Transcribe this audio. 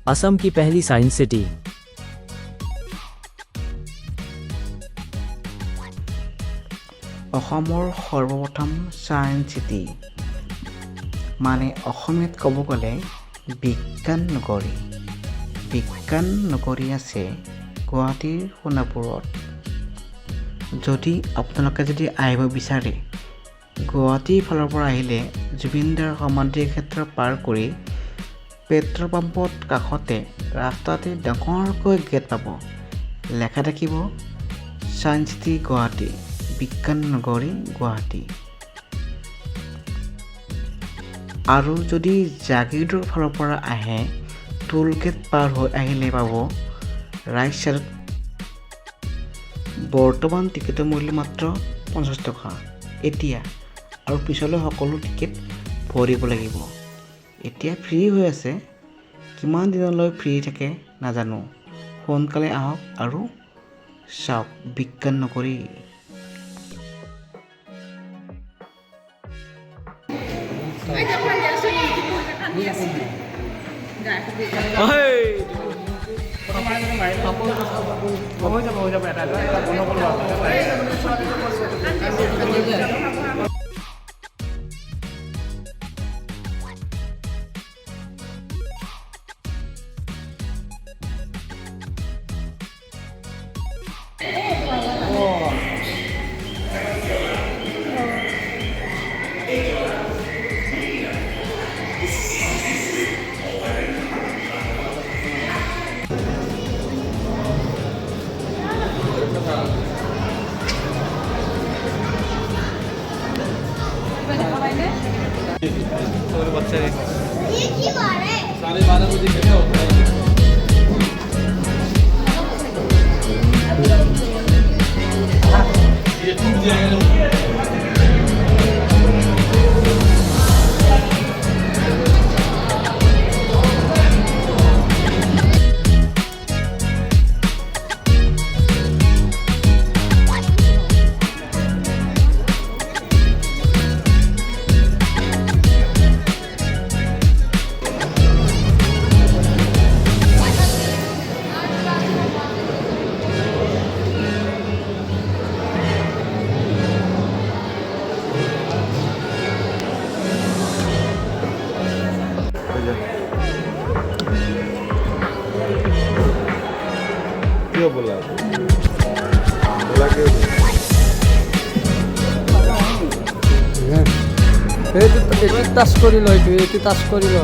असम की पहली science city. অসমৰ সৰ্বপ্ৰথম সায়েন্স চিটি মানে অসমীয়াত ক'ব গ'লে বিজ্ঞান নগৰী। বিজ্ঞান নগৰী আছে গুৱাহাটীৰ সোণাপুৰত। যদি আপোনালোকে আহিব বিচাৰে গুৱাহাটীৰ ফালৰ পৰা আহিলে জুবিনদাৰ সমাধি ক্ষেত্ৰ পাৰ কৰি পেট্ৰল পাম্পত কাষতে ৰাস্তাতে ডাঙৰকৈ গেট পাব, লেখা থাকিব সায়েন্স চিটি গুৱাহাটী, বিজ্ঞান নগৰী গুৱাহাটী। আৰু যদি জাগিৰোডৰ ফালৰ পৰা আহে টোল গেট পাৰ হৈ আহিলে পাব ৰাইট চাইডত। বৰ্তমান টিকেটৰ মূল্য মাত্ৰ 50 টকা এতিয়া, আৰু পিছলৈ সকলো টিকেট ভৰিব লাগিব। এতিয়া ফ্ৰী হৈ আছে, কিমান দিনলৈ ফ্ৰী থাকে নাজানো। সোনকালে আহক আৰু চাওক বিজ্ঞান নগৰী। এইটো টাচ কৰি ল, এইটো টাচ কৰি ল।